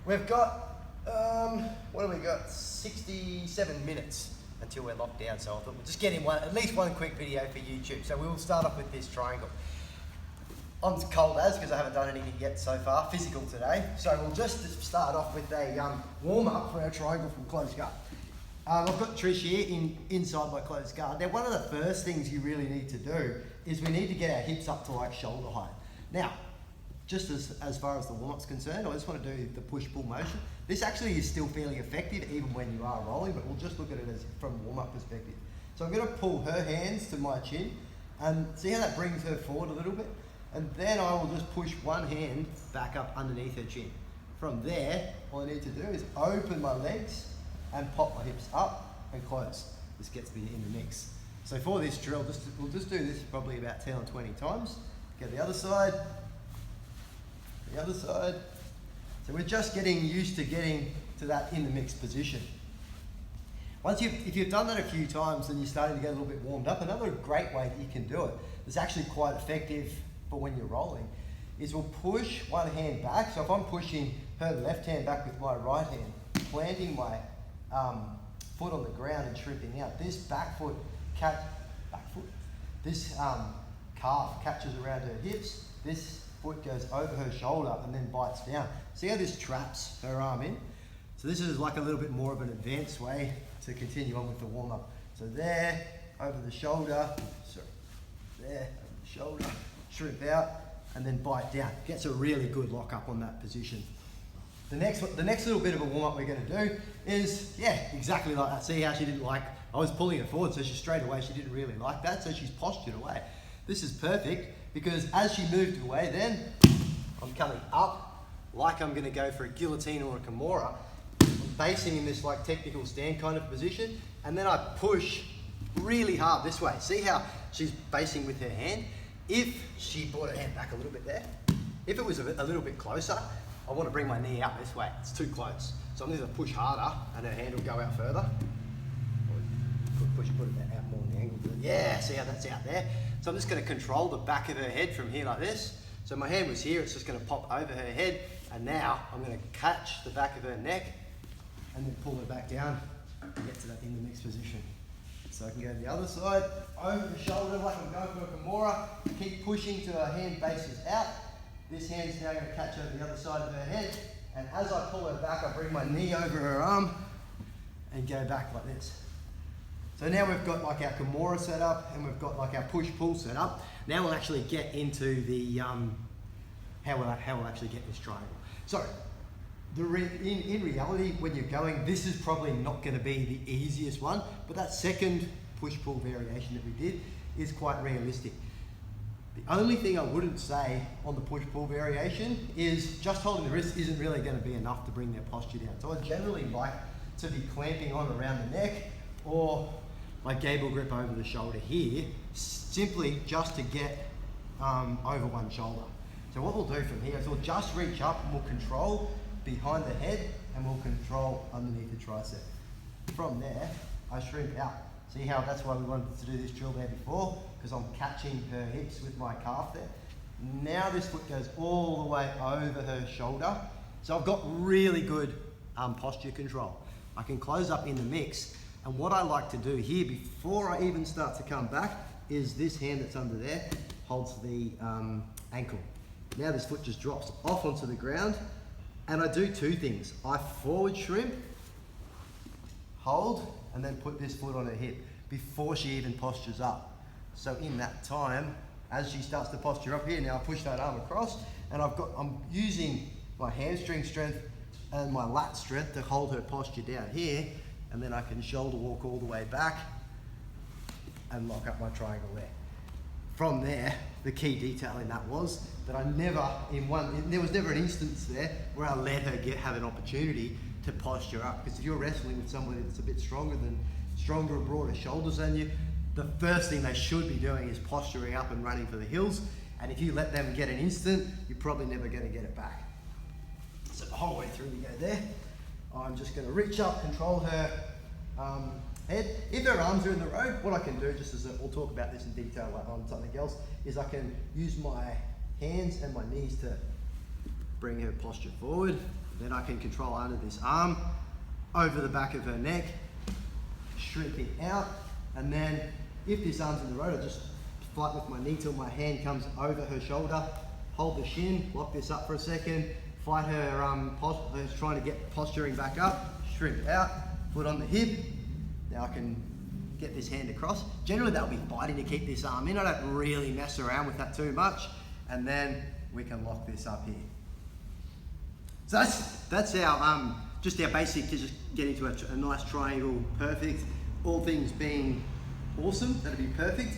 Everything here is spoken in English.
We've got, what have we got? 67 minutes until we're locked down. So I thought we'll just get in at least one quick video for YouTube. So we'll start off with this triangle. I'm cold as, because I haven't done anything yet so far, physical today. So we'll just start off with a warm up for our triangle from close guard. I've got Trish here inside my close guard. Now one of the first things you really need to do is we need to get our hips up to like shoulder height. Now, just as far as the warm-up's concerned, I just want to do the push-pull motion. This actually is still fairly effective even when you are rolling, but we'll just look at it as from a warm-up perspective. So I'm going to pull her hands to my chin and see how that brings her forward a little bit. And then I will just push one hand back up underneath her chin. From there, all I need to do is open my legs and pop my hips up and close. This gets me in the mix. So for this drill, we'll just do this probably about 10 or 20 times. Get the other side. The other side. So we're just getting used to getting to that in the mix position. If you've done that a few times and you're starting to get a little bit warmed up, another great way that you can do it, that's actually quite effective for when you're rolling, is we'll push one hand back. So if I'm pushing her left hand back with my right hand, planting my foot on the ground and shrimping out, this this calf catches around her hips, this foot goes over her shoulder and then bites down. See how this traps her arm in? So this is like a little bit more of an advanced way to continue on with the warm-up. So there, over the shoulder, there, over the shoulder, shrimp out, and then bite down. Gets a really good lock up on that position. The next little bit of a warm-up we're going to do is, yeah, exactly like that. See how she didn't like, I was pulling her forward, so she straight away, she didn't really like that, so she's postured away. This is perfect, because as she moved away then, I'm coming up, like I'm going to go for a guillotine or a Kimura, basing in this like technical stand kind of position, and then I push really hard this way. See how she's basing with her hand? If she brought her hand back a little bit there, if it was a little bit closer, I want to bring my knee out this way. It's too close. So I'm going to push harder and her hand will go out further. Put it out more in the angle. Yeah, see how that's out there? So I'm just going to control the back of her head from here like this. So my hand was here, it's just going to pop over her head, and now I'm going to catch the back of her neck and then pull her back down and get to that in the mix position. So I can go to the other side, over the shoulder like I'm going for a Kimura, keep pushing till her hand bases out. This hand's now going to catch over the other side of her head, and as I pull her back, I bring my knee over her arm and go back like this. So now we've got like our Kimura set up and we've got like our push-pull set up. Now we'll actually get into the, how we'll actually get this triangle. So, in reality, when you're going, this is probably not going to be the easiest one, but that second push-pull variation that we did is quite realistic. The only thing I wouldn't say on the push-pull variation is just holding the wrist isn't really going to be enough to bring their posture down. So I generally like to be clamping on around the neck or my gable grip over the shoulder here, simply just to get over one shoulder. So what we'll do from here is we'll just reach up and we'll control behind the head and we'll control underneath the tricep. From there, I shrimp out. See how that's why we wanted to do this drill there before, because I'm catching her hips with my calf there. Now this foot goes all the way over her shoulder. So I've got really good posture control. I can close up in the mix. And what I like to do here before I even start to come back is this hand that's under there holds the ankle. Now this foot just drops off onto the ground and I do two things. I forward shrimp, hold, and then put this foot on her hip before she even postures up. So in that time, as she starts to posture up here, now I push that arm across and I'm using my hamstring strength and my lat strength to hold her posture down here, and then I can shoulder walk all the way back and lock up my triangle there. From there, the key detail in that was that there was never an instance there where I let her have an opportunity to posture up. Because if you're wrestling with somebody that's a bit stronger or broader shoulders than you, the first thing they should be doing is posturing up and running for the hills. And if you let them get an instant, you're probably never going to get it back. So the whole way through we go there. I'm just going to reach up, control her head. If her arms are in the road, what I can do, just as we'll talk about this in detail on something else, is I can use my hands and my knees to bring her posture forward, Then I can control under this arm, over the back of her neck, shrinking out. And then if this arm's in the road, I just fight with my knee till my hand comes over her shoulder, hold the shin, lock this up for a second, fight her, her trying to get posturing back up, shrink out, foot on the hip. Now I can get this hand across. Generally that'll be fighting to keep this arm in. I don't really mess around with that too much. And then we can lock this up here. So that's our, just our basic to just get into a nice triangle, perfect. All things being awesome, that'd be perfect.